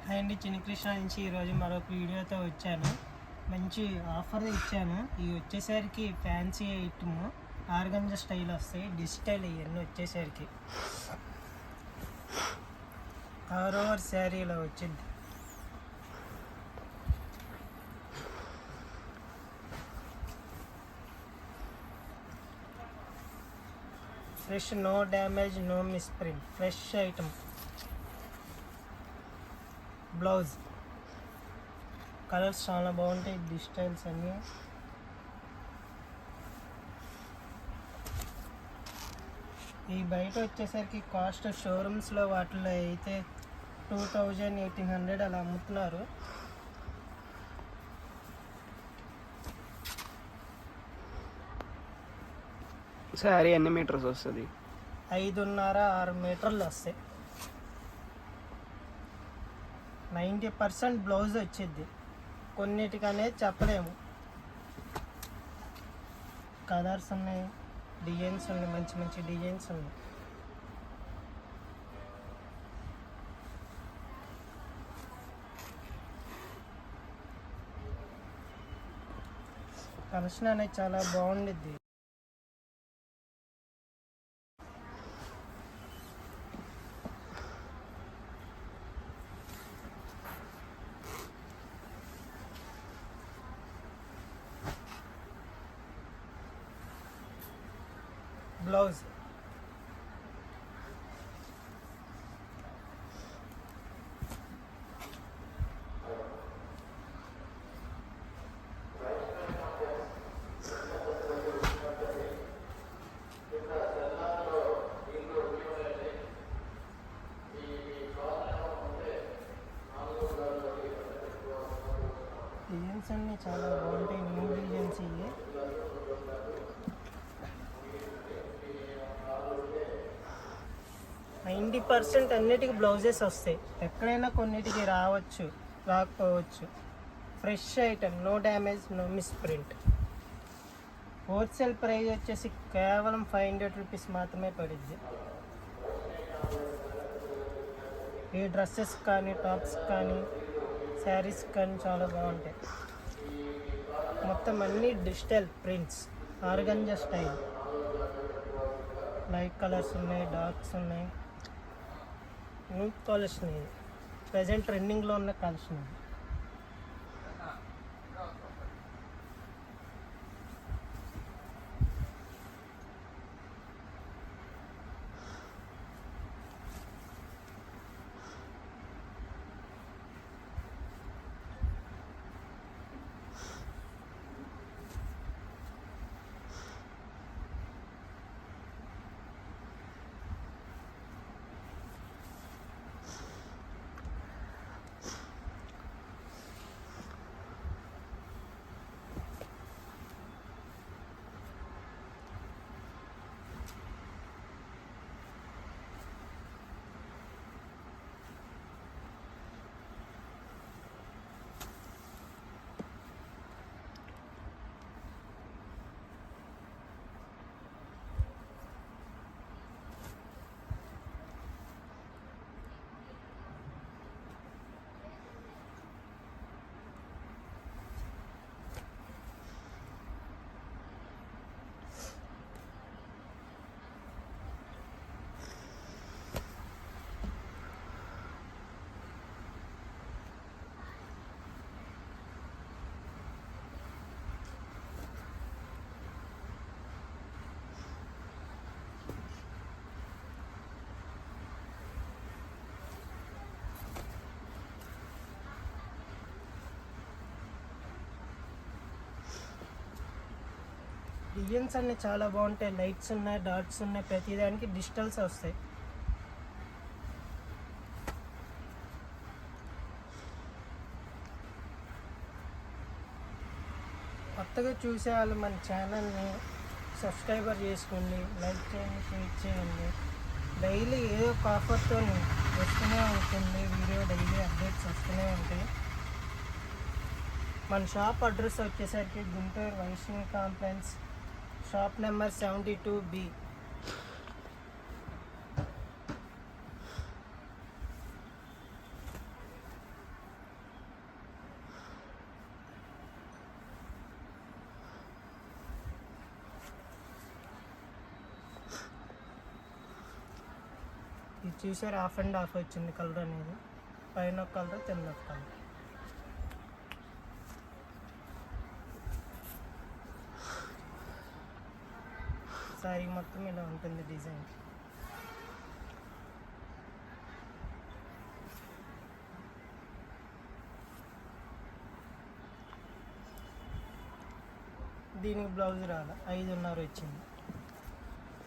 Hi అండి, చిన్న కృష్ణ నుంచి ఈరోజు మరొక వీడియోతో వచ్చాను. మంచి ఆఫర్ ఇచ్చాను. ఇవి వచ్చేసరికి ఫ్యాన్సీ ఐటమ్ ఆర్గంజా స్టైల్ వస్తాయి. డిజిటల్ ఇవన్నీ వచ్చేసరికి ఆల్ ఓవర్ శారీలో వచ్చింది. Fresh, no damage, no misprint, fresh item. Blouse colours చాలా బాగుంటాయి. డిజిటల్స్ అన్నీ ఈ బయట వచ్చేసరికి కాస్ట్ షోరూమ్స్లో వాటిలో అయితే 2000, 1800 అలా అమ్ముతున్నారు. శారీ ఎన్ని మీటర్స్ వస్తుంది? 5.5, 6 మీటర్లు వస్తాయి. 90% బ్లౌజ్ వచ్చింది. కొన్నిటికనేది చెప్పలేము. కలర్స్ ఉన్నాయి, డిజైన్స్ ఉన్నాయి, మంచి మంచి డిజైన్స్ ఉన్నాయి. కలెక్షన్ అనేది చాలా బాగుండిద్ది. బ్లౌజ్ డిజైన్స్ అన్నీ చాలా బాగుంటాయి. న్యూ డిజైన్స్ ఇవి. నైంటీ % అన్నిటికీ బ్లౌజెస్ వస్తాయి. ఎక్కడైనా కొన్నిటికి రాకపోవచ్చు. Fresh item, no damage, no misprint. Wholesale price వచ్చేసి కేవలం 500 రూపీస్ మాత్రమే పడుద్ది. ఈ డ్రెస్సెస్ కానీ, టాప్స్ కానీ, శారీస్ కానీ చాలా బాగుంటాయి. మొత్తం అన్నీ digital prints, organza style. Light colours ఉన్నాయి, డార్క్స్ ఉన్నాయి. న్యూ కలెక్షన్ ఇది. ప్రజెంట్ ట్రెండింగ్లో ఉన్న కలెక్షన్ ఇది. డిజైన్స్ అన్నీ చాలా బాగుంటాయి. లైట్స్ ఉన్నాయి, డాట్స్ ఉన్నాయి. ప్రతిదానికి డిజిటల్స్ వస్తాయి. కొత్తగా చూసే వాళ్ళు మన ఛానల్ని సబ్స్క్రైబర్ చేసుకోండి, లైక్ చేయండి, షేర్ చేయండి. డైలీ ఏదో ఒక ఆఫర్తో వస్తూనే ఉంటుంది వీడియో. డైలీ అప్డేట్స్ వస్తూనే ఉంటాయి. మన షాప్ అడ్రస్ వచ్చేసరికి Guntur Vaishnavi complex, shop number 72B. ఇది చూసారు, ఆఫ్ అండ్ ఆఫ్ వచ్చింది కలర్ అనేది, పైన ఒక కలర్ కింద ఒక కలర్. సారీ మొత్తం ఇలా ఉంటుంది డిజైన్. దీనికి బ్లౌజ్ రాల, 5.5 వచ్చింది.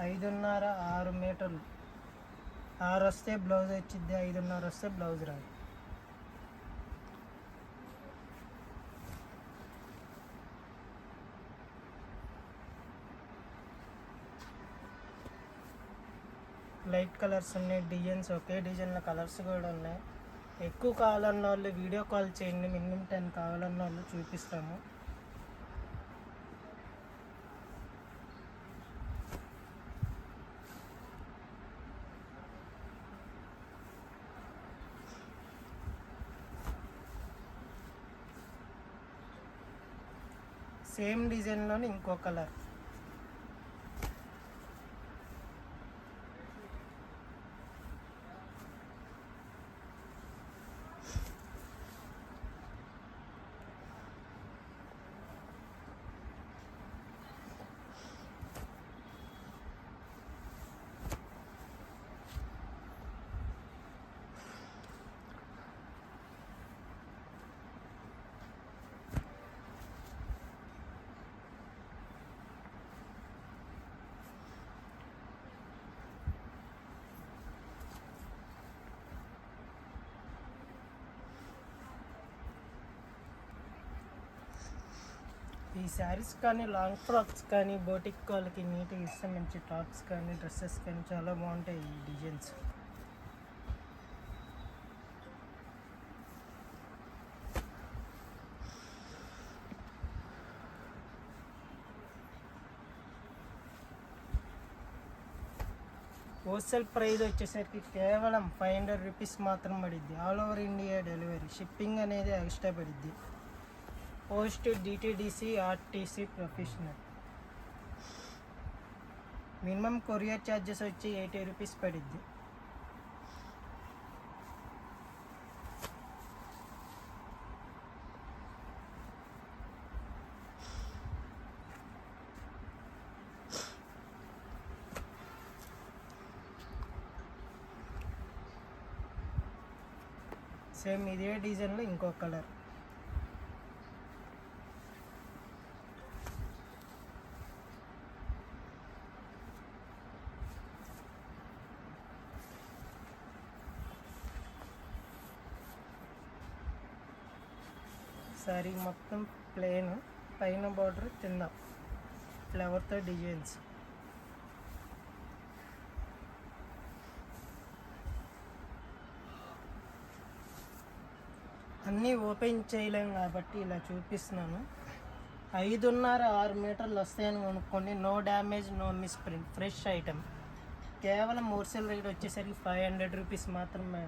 5.5 6 మీటర్లు, 6 వస్తే బ్లౌజ్ వచ్చింది, 5.5 వస్తే బ్లౌజ్ రాదు. లైట్ కలర్స్ ఉన్నాయి, డిజైన్స్ ఒకే డిజైన్లో కలర్స్ కూడా ఉన్నాయి. ఎక్కువ కావాలన్న వాళ్ళు వీడియో కాల్ చేయండి, మినిమం 10 కావాలన్న వాళ్ళు చూపిస్తాము. సేమ్ డిజైన్లోనే ఇంకో కలర్. ఈ శారీస్ కానీ, లాంగ్ ఫ్రాక్స్ కానీ, బోటిక్ వాళ్ళకి నీట్గా ఇస్తే మంచి టాప్స్ కానీ, డ్రెస్సెస్ కానీ చాలా బాగుంటాయి ఈ డిజైన్స్. హోల్సేల్ ప్రైస్ వచ్చేసరికి కేవలం 500 రూపీస్ మాత్రం పడిద్ది. All over India delivery, shipping అనేది ఎక్స్ట్రా పడిద్ది. Post DTDC, RTC, professional. Minimum courier charges వచ్చి 80 రూపీస్ పడిద్ది. సేమ్ ఇదే డిజైన్లో ఇంకో కలర్. సారీ మొత్తం ప్లెయిన్, పైన బార్డర్, కింద ఫ్లవర్తో డిజైన్స్. అన్నీ ఓపెన్ చేయలేము కాబట్టి ఇలా చూపిస్తున్నాను. 5.5 6 మీటర్లు వస్తాయని కొనుక్కోండి. No damage, no misprint, fresh item. కేవలం హోల్సేల్ రేట్ వచ్చేసరికి 500 రూపీస్ మాత్రమే.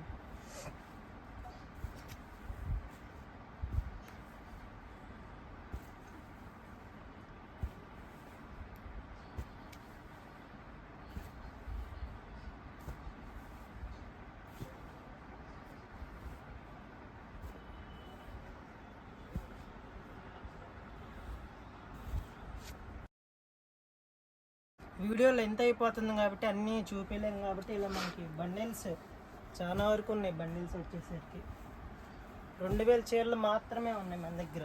వీడియోలో ఎంత అయిపోతుంది కాబట్టి అన్నీ చూపించలేము కాబట్టి ఇలా మనకి బండిల్స్ చాలా వరకు ఉన్నాయి. బండిల్స్ వచ్చేసరికి 2000 చీరలు మాత్రమే ఉన్నాయి మన దగ్గర.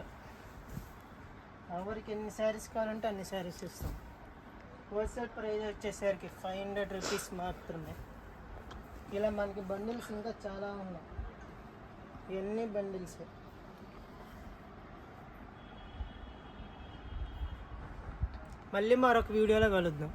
ఎవరికి ఎన్ని శారీస్ కావాలంటే అన్ని శారీస్ ఇస్తాం. హోల్సేల్ ప్రైస్ వచ్చేసరికి 500 రూపీస్ మాత్రమే. ఇలా మనకి బండిల్స్ ఇంకా చాలా ఉన్నాయి. ఇవన్నీ బండిల్స్. మళ్ళీ మరొక వీడియోలో కలుద్దాం.